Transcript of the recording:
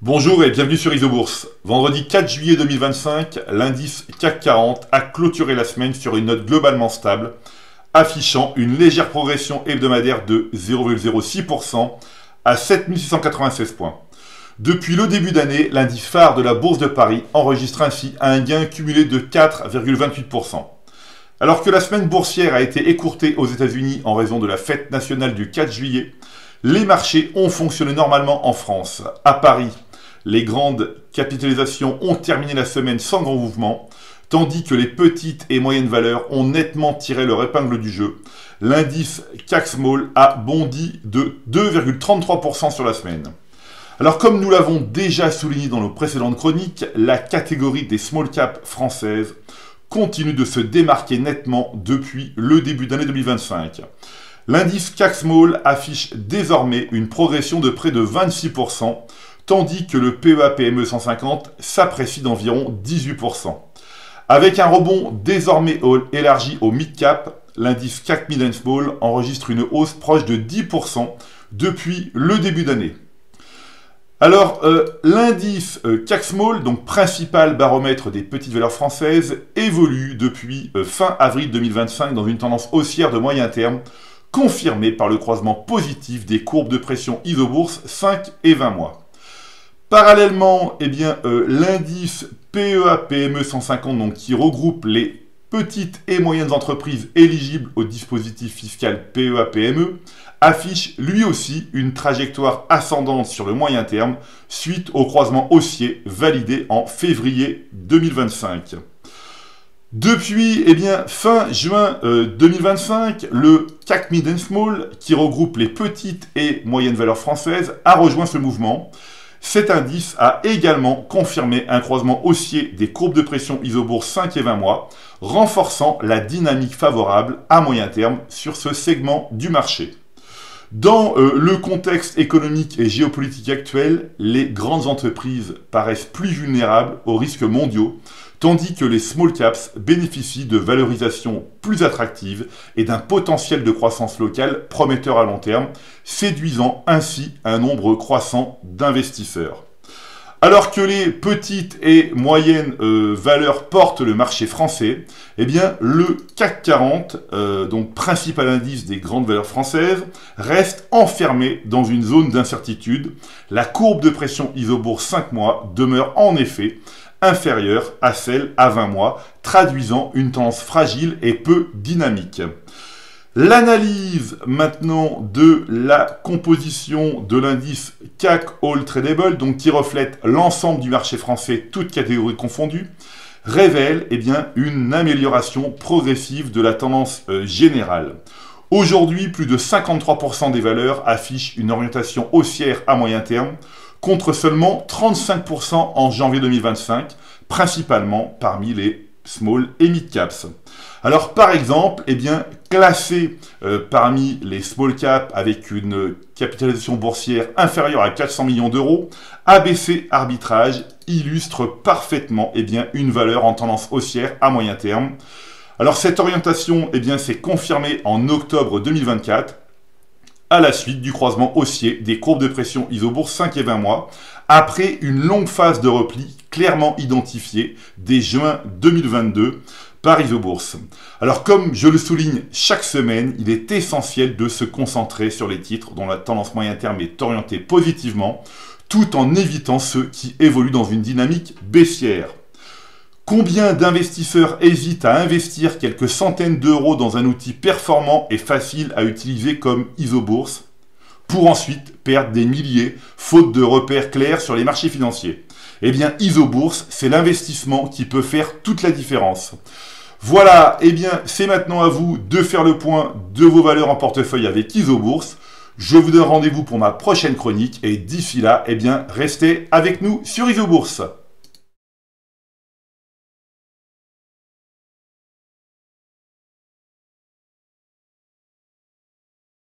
Bonjour et bienvenue sur Isobourse. Vendredi 4 juillet 2025, l'indice CAC 40 a clôturé la semaine sur une note globalement stable, affichant une légère progression hebdomadaire de 0,06% à 7696 points. Depuis le début d'année, l'indice phare de la Bourse de Paris enregistre ainsi un gain cumulé de 4,28%. Alors que la semaine boursière a été écourtée aux États-Unis en raison de la fête nationale du 4 juillet, les marchés ont fonctionné normalement en France. À Paris, les grandes capitalisations ont terminé la semaine sans grand mouvement, tandis que les petites et moyennes valeurs ont nettement tiré leur épingle du jeu. L'indice CAC Small a bondi de 2,33% sur la semaine. Alors comme nous l'avons déjà souligné dans nos précédentes chroniques, la catégorie des small caps françaises continue de se démarquer nettement depuis le début d'année 2025. L'indice CAC Small affiche désormais une progression de près de 26%, tandis que le PEA-PME 150 s'apprécie d'environ 18%. Avec un rebond désormais élargi au mid-cap, l'indice CAC Mid and Small enregistre une hausse proche de 10% depuis le début d'année. Alors, l'indice CAC Small, donc principal baromètre des petites valeurs françaises, évolue depuis fin avril 2025 dans une tendance haussière de moyen terme, confirmée par le croisement positif des courbes de pression Isobourse 5 et 20 mois. Parallèlement, l'indice PEA-PME 150, donc, qui regroupe les petites et moyennes entreprises éligibles au dispositif fiscal PEA-PME, affiche lui aussi une trajectoire ascendante sur le moyen terme suite au croisement haussier validé en février 2025. Depuis fin juin 2025, le CAC Mid and Small, qui regroupe les petites et moyennes valeurs françaises, a rejoint ce mouvement. Cet indice a également confirmé un croisement haussier des courbes de pression Isobourse 5 et 20 mois, renforçant la dynamique favorable à moyen terme sur ce segment du marché. Dans le contexte économique et géopolitique actuel, les grandes entreprises paraissent plus vulnérables aux risques mondiaux, tandis que les small caps bénéficient de valorisations plus attractives et d'un potentiel de croissance locale prometteur à long terme, séduisant ainsi un nombre croissant d'investisseurs. Alors que les petites et moyennes valeurs portent le marché français, le CAC 40, donc principal indice des grandes valeurs françaises, reste enfermé dans une zone d'incertitude. La courbe de pression Isobourse 5 mois demeure en effet inférieure à celle à 20 mois, traduisant une tendance fragile et peu dynamique. L'analyse maintenant de la composition de l'indice CAC All Tradable, donc qui reflète l'ensemble du marché français, toutes catégories confondues, révèle une amélioration progressive de la tendance générale. Aujourd'hui, plus de 53% des valeurs affichent une orientation haussière à moyen terme, contre seulement 35% en janvier 2025, principalement parmi les small et mid caps. Alors par exemple, classé parmi les small caps avec une capitalisation boursière inférieure à 400 millions d'euros, ABC Arbitrage illustre parfaitement une valeur en tendance haussière à moyen terme. Alors cette orientation s'est confirmée en octobre 2024, à la suite du croisement haussier des courbes de pression Isobourse 5 et 20 mois, après une longue phase de repli clairement identifiée dès juin 2022 par Isobourse. Alors comme je le souligne chaque semaine, il est essentiel de se concentrer sur les titres dont la tendance moyen terme est orientée positivement, tout en évitant ceux qui évoluent dans une dynamique baissière. Combien d'investisseurs hésitent à investir quelques centaines d'euros dans un outil performant et facile à utiliser comme Isobourse, pour ensuite perdre des milliers, faute de repères clairs sur les marchés financiers? Isobourse, c'est l'investissement qui peut faire toute la différence. Voilà, c'est maintenant à vous de faire le point de vos valeurs en portefeuille avec Isobourse. Je vous donne rendez-vous pour ma prochaine chronique et d'ici là, restez avec nous sur Isobourse.